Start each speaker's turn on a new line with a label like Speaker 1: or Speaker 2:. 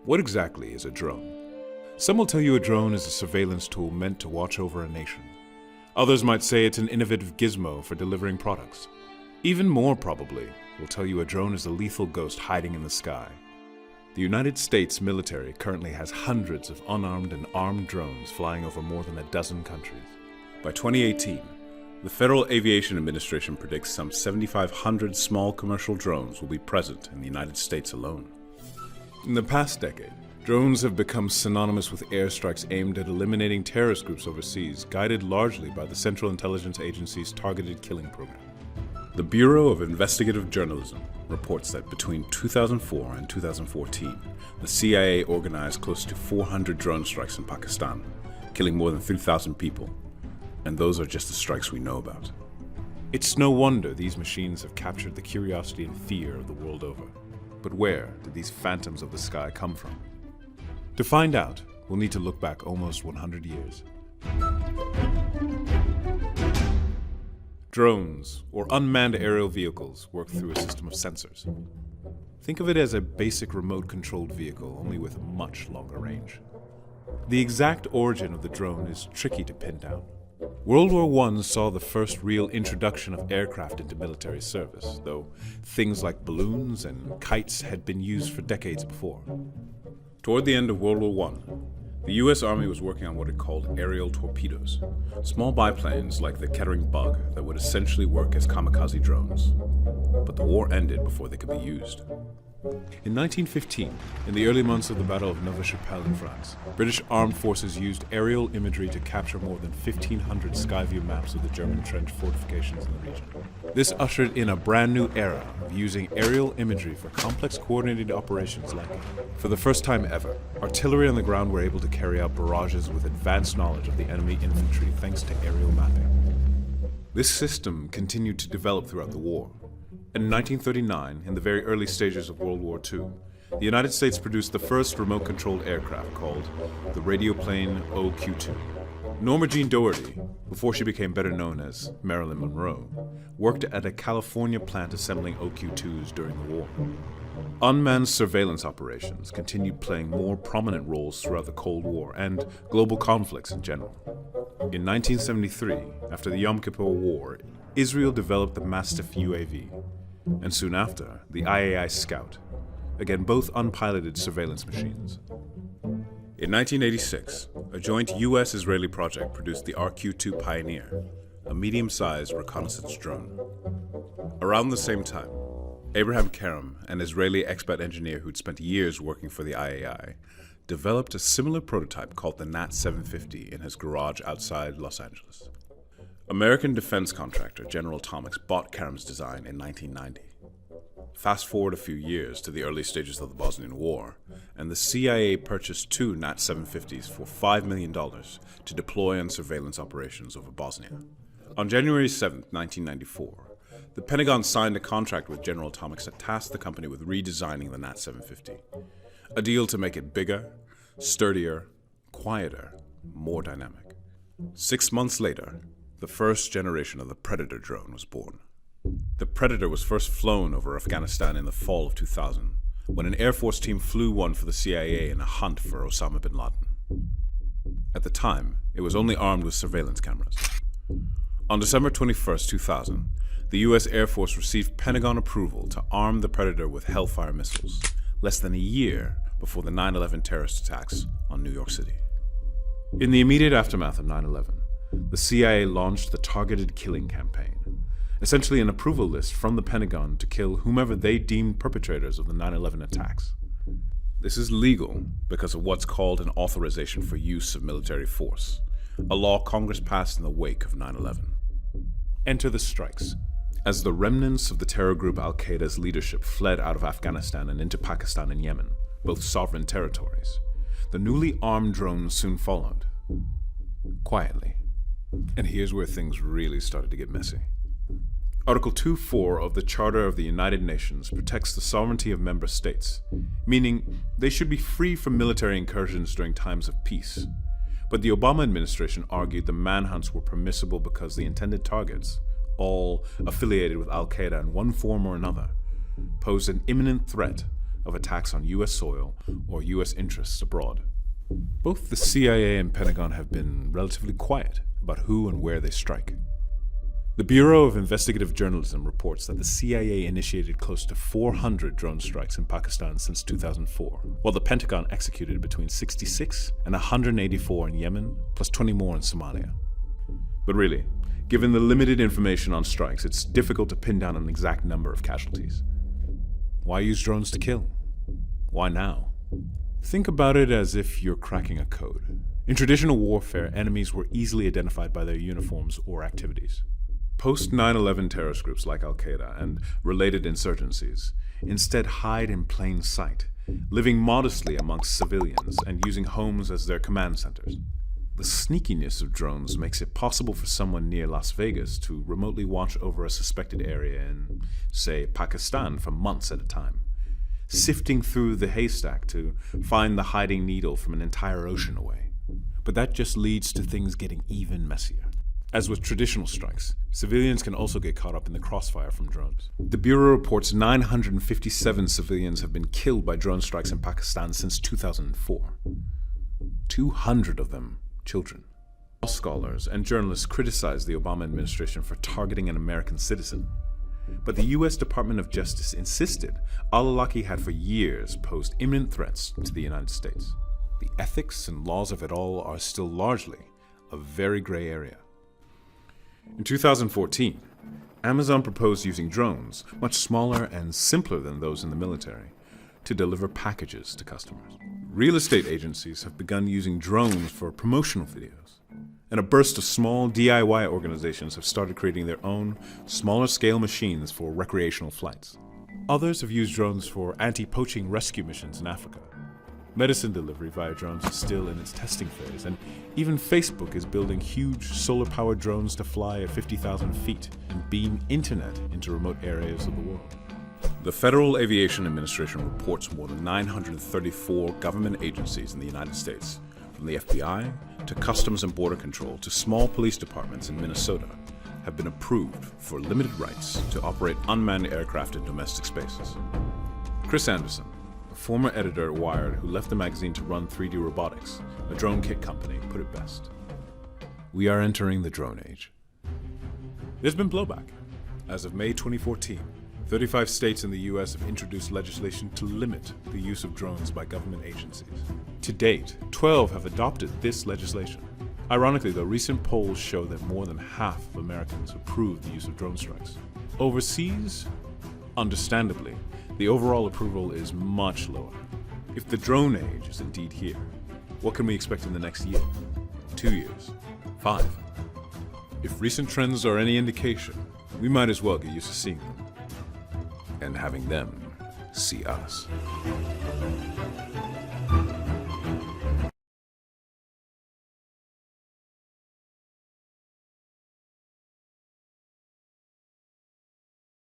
Speaker 1: What exactly is a drone? Some will tell you a drone is a surveillance tool meant to watch over a nation. Others might say it's an innovative gizmo for delivering products. Even more probably, will tell you a drone is a lethal ghost hiding in the sky. The United States military currently has hundreds of unarmed and armed drones flying over more than a dozen countries. By 2018, the Federal Aviation Administration predicts some 7,500 small commercial drones will be present in the United States alone. In the past decade, drones have become synonymous with airstrikes aimed at eliminating terrorist groups overseas, guided largely by the Central Intelligence Agency's targeted killing program. The Bureau of Investigative Journalism reports that between 2004 and 2014, the CIA organized close to 400 drone strikes in Pakistan, killing more than 3,000 people. And those are just the strikes we know about. It's no wonder these machines have captured the curiosity and fear of the world over. But where did these phantoms of the sky come from? To find out, we'll need to look back almost 100 years. Drones, or unmanned aerial vehicles, work through a system of sensors. Think of it as a basic remote-controlled vehicle, only with a much longer range. The exact origin of the drone is tricky to pin down. World War I saw the first real introduction of aircraft into military service, though things like balloons and kites had been used for decades before. Toward the end of World War I, the US Army was working on what it called aerial torpedoes, small biplanes like the Kettering Bug that would essentially work as kamikaze drones. But the war ended before they could be used. In 1915, in the early months of the Battle of Neuve-Chapelle in France, British armed forces used aerial imagery to capture more than 1,500 Skyview maps of the German trench fortifications in the region. This ushered in a brand new era of using aerial imagery for complex coordinated operations like, for the first time ever, artillery on the ground were able to carry out barrages with advanced knowledge of the enemy infantry thanks to aerial mapping. This system continued to develop throughout the war. In 1939, in the very early stages of World War II, the United States produced the first remote-controlled aircraft called the Radioplane OQ-2. Norma Jean Doherty, before she became better known as Marilyn Monroe, worked at a California plant assembling OQ-2s during the war. Unmanned surveillance operations continued playing more prominent roles throughout the Cold War and global conflicts in general. In 1973, after the Yom Kippur War, Israel developed the Mastiff UAV, and soon after, the IAI Scout, again both unpiloted surveillance machines. In 1986, a joint US-Israeli project produced the RQ-2 Pioneer, a medium-sized reconnaissance drone. Around the same time, Abraham Karam, an Israeli expert engineer who'd spent years working for the IAI, developed a similar prototype called the Nat 750 in his garage outside Los Angeles. American defense contractor General Atomics bought Karam's design in 1990. Fast forward a few years to the early stages of the Bosnian War, and the CIA purchased two Nat 750s for $5 million to deploy on surveillance operations over Bosnia. On January 7, 1994, the Pentagon signed a contract with General Atomics that tasked the company with redesigning the Nat 750, a deal to make it bigger, sturdier, quieter, more dynamic. 6 months later, the first generation of the Predator drone was born. The Predator was first flown over Afghanistan in the fall of 2000, when an Air Force team flew one for the CIA in a hunt for Osama bin Laden. At the time, it was only armed with surveillance cameras. On December 21, 2000, the U.S. Air Force received Pentagon approval to arm the Predator with Hellfire missiles, less than a year before the 9/11 terrorist attacks on New York City. In the immediate aftermath of 9/11, the CIA launched the Targeted Killing Campaign, essentially an approval list from the Pentagon to kill whomever they deemed perpetrators of the 9/11 attacks. This is legal because of what's called an authorization for use of military force, a law Congress passed in the wake of 9/11. Enter the strikes. As the remnants of the terror group Al-Qaeda's leadership fled out of Afghanistan and into Pakistan and Yemen, both sovereign territories, the newly armed drones soon followed. Quietly. And here's where things really started to get messy. Article 2.4 of the Charter of the United Nations protects the sovereignty of member states, meaning they should be free from military incursions during times of peace. But the Obama administration argued the manhunts were permissible because the intended targets, all affiliated with Al-Qaeda in one form or another, posed an imminent threat of attacks on U.S. soil or U.S. interests abroad. Both the CIA and Pentagon have been relatively quiet about who and where they strike. The Bureau of Investigative Journalism reports that the CIA initiated close to 400 drone strikes in Pakistan since 2004, while the Pentagon executed between 66 and 184 in Yemen, plus 20 more in Somalia. But really, given the limited information on strikes, it's difficult to pin down an exact number of casualties. Why use drones to kill? Why now? Think about it as if you're cracking a code. In traditional warfare, enemies were easily identified by their uniforms or activities. Post-9/11 terrorist groups like Al-Qaeda and related insurgencies instead hide in plain sight, living modestly amongst civilians and using homes as their command centers. The sneakiness of drones makes it possible for someone near Las Vegas to remotely watch over a suspected area in, say, Pakistan for months at a time, sifting through the haystack to find the hiding needle from an entire ocean away. But that just leads to things getting even messier. As with traditional strikes, civilians can also get caught up in the crossfire from drones. The Bureau reports 957 civilians have been killed by drone strikes in Pakistan since 2004. 200 of them children. Scholars and journalists criticize the Obama administration for targeting an American citizen. But the U.S. Department of Justice insisted al-Awlaki had for years posed imminent threats to the United States. The ethics and laws of it all are still largely a very gray area. In 2014, Amazon proposed using drones, much smaller and simpler than those in the military, to deliver packages to customers. Real estate agencies have begun using drones for promotional videos, and a burst of small DIY organizations have started creating their own, smaller-scale machines for recreational flights. Others have used drones for anti-poaching rescue missions in Africa. Medicine delivery via drones is still in its testing phase, and even Facebook is building huge solar-powered drones to fly at 50,000 feet and beam internet into remote areas of the world. The Federal Aviation Administration reports more than 934 government agencies in the United States, from the FBI to Customs and Border Control to small police departments in Minnesota, have been approved for limited rights to operate unmanned aircraft in domestic spaces. Chris Anderson, a former editor at Wired who left the magazine to run 3D Robotics, a drone kit company, put it best. We are entering the drone age. There's been blowback. As of May 2014, 35 states in the U.S. have introduced legislation to limit the use of drones by government agencies. To date, 12 have adopted this legislation. Ironically, though, recent polls show that more than half of Americans approve the use of drone strikes. Overseas, understandably, the overall approval is much lower. If the drone age is indeed here, what can we expect in the next year, 2 years, 5? If recent trends are any indication, we might as well get used to seeing them and having them see us.